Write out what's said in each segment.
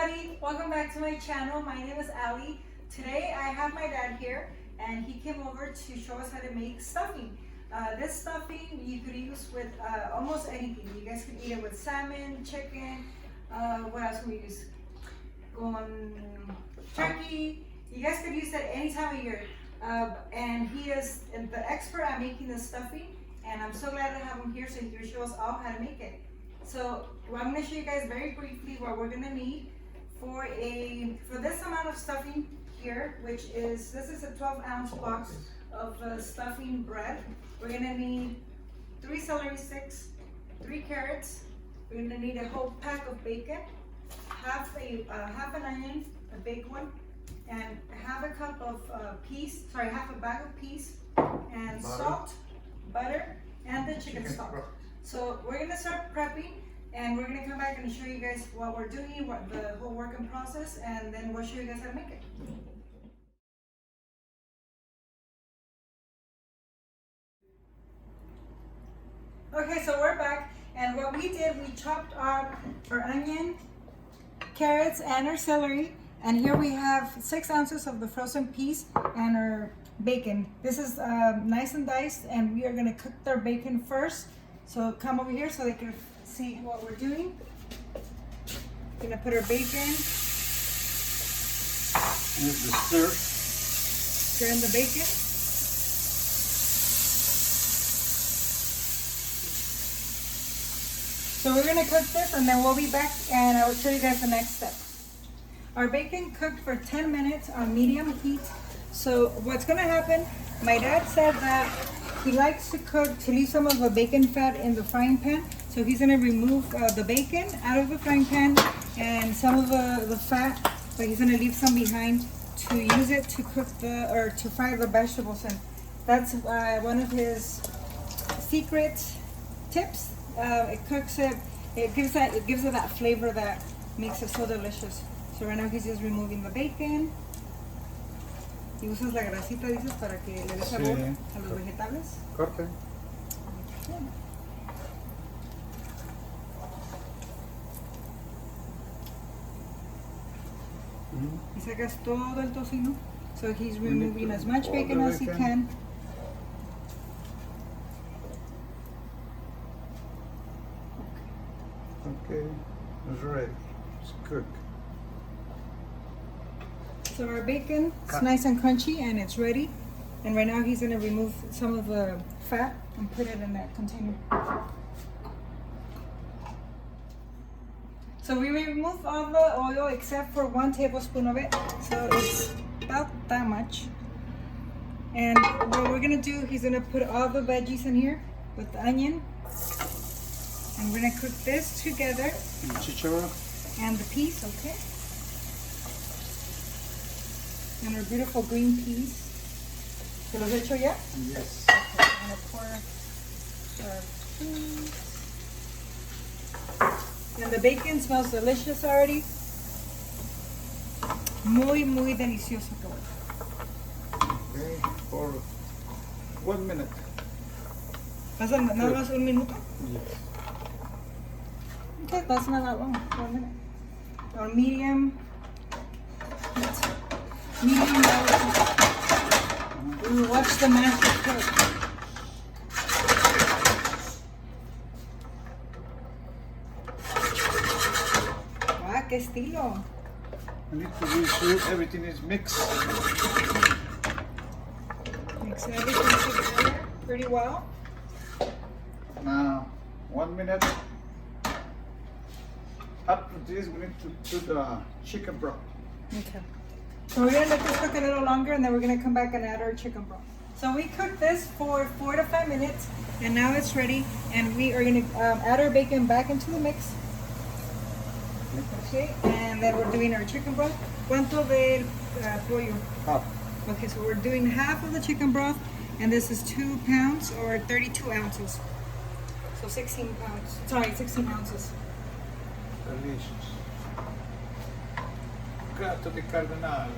everybody, welcome back to my channel. My name is Ali. Today I have my dad here and he came over to show us how to make stuffing. This stuffing you could use with almost anything. You guys can eat it with salmon, chicken, what else can we use? Turkey. You guys could use it any time of year. And he is the expert at making the stuffing, and I'm so glad to have him here so he can show us all how to make it. So I'm going to show you guys very briefly what we're going to need for this amount of stuffing here, which is, this is a 12-ounce box of stuffing bread. We're going to need 3 celery sticks, 3 carrots. We're going to need a whole pack of bacon, half an onion, a big one, and half a cup of half a bag of peas, and salt, butter, and the chicken stock. So we're gonna start prepping, and we're gonna come back and show you guys what we're doing, what the whole working process, and then we'll show you guys how to make it. Okay, so we're back, and what we did, we chopped up our onion, carrots, and our celery. And here we have 6 ounces of the frozen peas and our bacon. This is nice and diced, and we are gonna cook their bacon first. So come over here so they can see what we're doing. Gonna put our bacon. Here's the stir. Stir in the bacon. So we're gonna cook this, and then we'll be back and I will show you guys the next step. Our bacon cooked for 10 minutes on medium heat. So what's gonna happen, my dad said that he likes to leave some of the bacon fat in the frying pan. So he's gonna remove the bacon out of the frying pan and some of the fat, but he's gonna leave some behind to use it to cook to fry the vegetables. And that's one of his secret tips. It cooks it, it gives it that flavor that makes it so delicious. So right now he's just removing the bacon. Y usas la grasita, dices, para que le dé sabor a los vegetales. Corte. Yeah. Y sacas todo el tocino. So he's removing as much bacon as he can. Okay, it's ready. It's cooked. So our bacon is nice and crunchy and it's ready. And right now he's gonna remove some of the fat and put it in that container. So we remove all the oil except for 1 tablespoon of it. So it's about that much. And what we're gonna do, he's gonna put all the veggies in here with the onion. And we're gonna cook this together. And chicharra. And the peas, okay? And our beautiful green peas. ¿Se los he hecho ya? Yes. Okay, I'm gonna pour our peas. And the bacon smells delicious already. Muy, muy delicioso. Okay, for 1 minute. ¿Pasa nada más 1 minuto? Yes. Okay, that's not that long. 1 minute. Or medium. Medium low. Ooh, watch the master cook. Wow, qué estilo. I need to be sure everything is mixed. Mix everything together pretty well. Now, 1 minute. After this, we need to do the chicken broth. Okay. So we're gonna let this cook a little longer, and then we're gonna come back and add our chicken broth. So we cooked this for 4 to 5 minutes, and now it's ready. And we are gonna add our bacon back into the mix. Okay, and then we're doing our chicken broth. ¿Cuánto del pollo? Half. Okay, so we're doing half of the chicken broth, and this is 2 pounds or 32 ounces. So 16 pounds. Sorry, 16 ounces. Delicious. Gato di cardinale.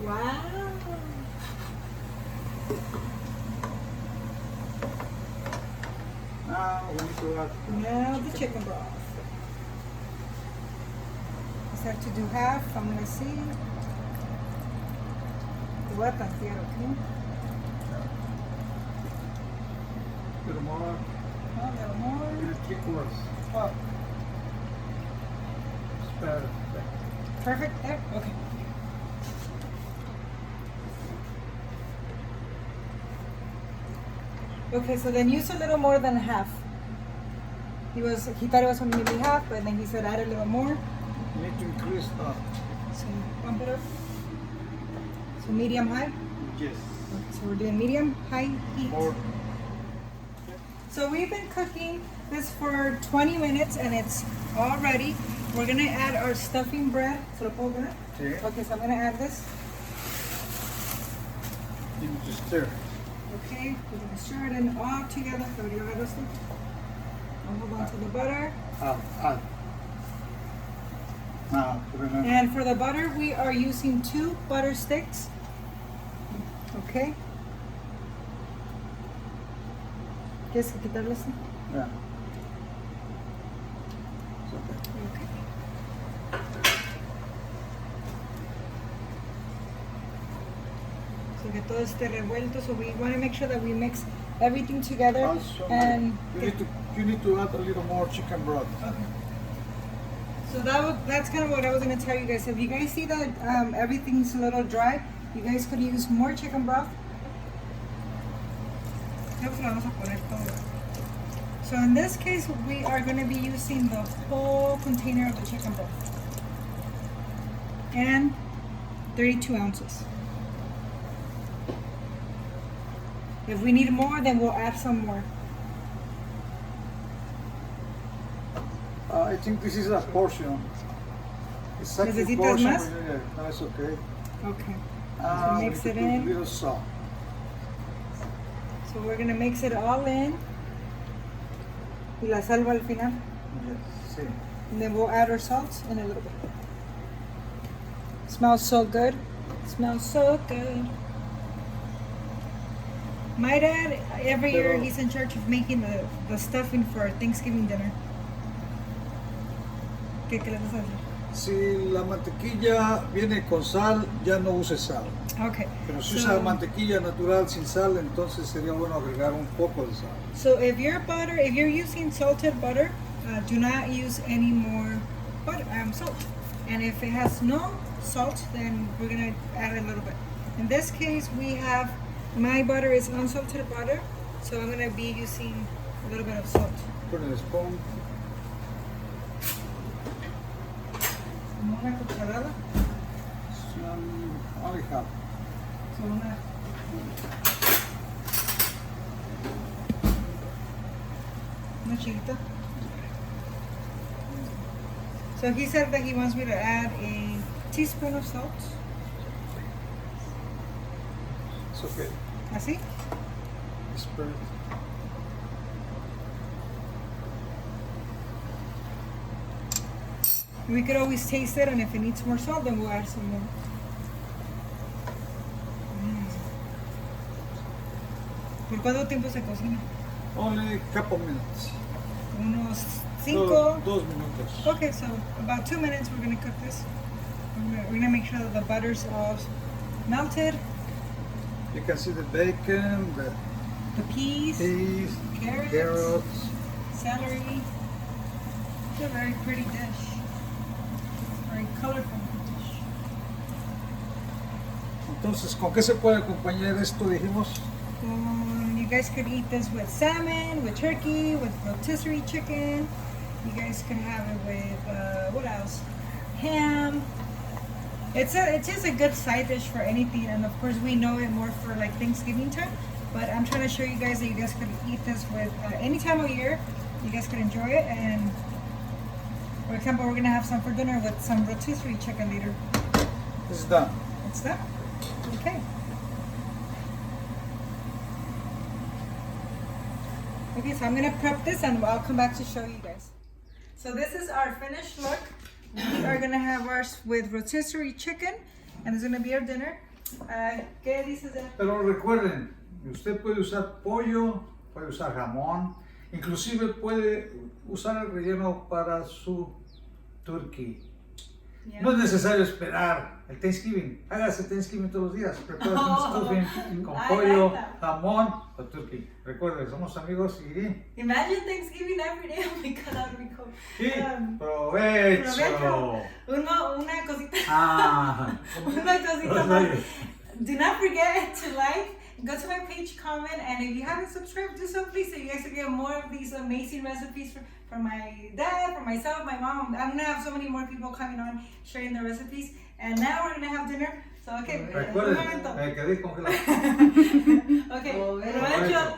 Wow. Now we need to add Now the chicken broth. said to do half. I'm gonna see. Voy a tantear, okay? A little more. Oh, a little more. And 3/4. Oh, Perfect. perfect there? Okay. Okay, so then use a little more than half. He thought it was only maybe half, but then he said add a little more. You need to increase the. So bump it up. So medium high. Yes. Okay, so we're doing medium high heat. More. So we've been cooking this for 20 minutes and it's all ready. We're gonna add our stuffing bread. ¿Se lo puedo poner? Sí. Okay, so I'm gonna add this. You need to stir. Okay, we're gonna stir it in all together. So you add this. I'll hold on to the butter. Add. Now, put it in. And for the butter, we are using 2 butter sticks. Okay. ¿Quieres quitarle esto? Yeah. It's okay. Okay. So que todo esté revuelto. So we want to make sure that we mix everything together. Also, And you need to add a little more chicken broth. okay. So that's kind of what I was going to tell you guys. If you guys see that everything's a little dry, you guys could use more chicken broth. So in this case, we are going to be using the whole container of the chicken broth. And 32 ounces. If we need more, then we'll add some more. I think this is a portion. Exactly ¿Necesitas portion. más? Yeah, that's okay. Okay. So mix it A in. little salt. So we're going to mix it all in. Y la salva al final. Yes. See. And then we'll add our salt in a little bit. Smells so good. Smells so good. My dad, every year, he's in charge of making the stuffing for Thanksgiving dinner. ¿Qué le vas a hacer? Si la mantequilla viene con sal, ya no use sal. Okay. Pero si usa mantequilla natural sin sal, entonces sería bueno agregar un poco de sal. So if you're using salted butter, do not use any more salt. And if it has no salt, then we're gonna add a little bit. In this case, my butter is unsalted butter, so I'm gonna be using a little bit of salt. Put in a spoon. Una cucharada. Only half. So una chiquita. So he said that he wants me to add a teaspoon of salt. It's okay. Así. It's perfect. We could always taste it, and if it needs more salt, then we'll add some more. ¿Por cuánto tiempo se cocina? Only a couple minutes. Unos 5. Dos minutos. Okay, so about 2 minutes we're gonna cook this. We're gonna make sure that the butter's all melted. You can see the bacon, the The peas, carrots. celery. It's a very pretty dish. Very colorful dish. Entonces, ¿con qué se puede acompañar esto? Dijimos. You guys could eat this with salmon, with turkey, with rotisserie chicken. You guys can have it with what else? Ham. It's just a good side dish for anything, and of course we know it more for like Thanksgiving time. But I'm trying to show you guys that you guys could eat this with any time of year. You guys could enjoy it, and for example, we're gonna have some for dinner with some rotisserie chicken later. It's done. It's done. Okay. Okay, so I'm gonna prep this and I'll come back to show you guys. So this is our finished look. We are gonna have ours with rotisserie chicken, and it's gonna be our dinner. ¿Qué dices de? Pero recuerden, usted puede usar pollo, puede usar jamón, inclusive puede usar el relleno para su turkey. Yeah. No es necesario esperar el Thanksgiving. Hágase Thanksgiving todos los días. Prepare un stuffing con I pollo, like that. jamón o turkey. Recuerde, somos amigos y Imagine Thanksgiving every day. Oh my God, that would be cool. provecho. Provecho. Una cosita. Ah, Una cosita más. Do not forget to like, go to my page, comment, and if you haven't subscribed, do so please, so you guys can get more of these amazing recipes from my dad, from myself, my mom. I'm gonna have so many more people coming on sharing their recipes, and now we're gonna have dinner. So okay, un recuerden, momento. me quedé congelado. Okay, Provecho. provecho.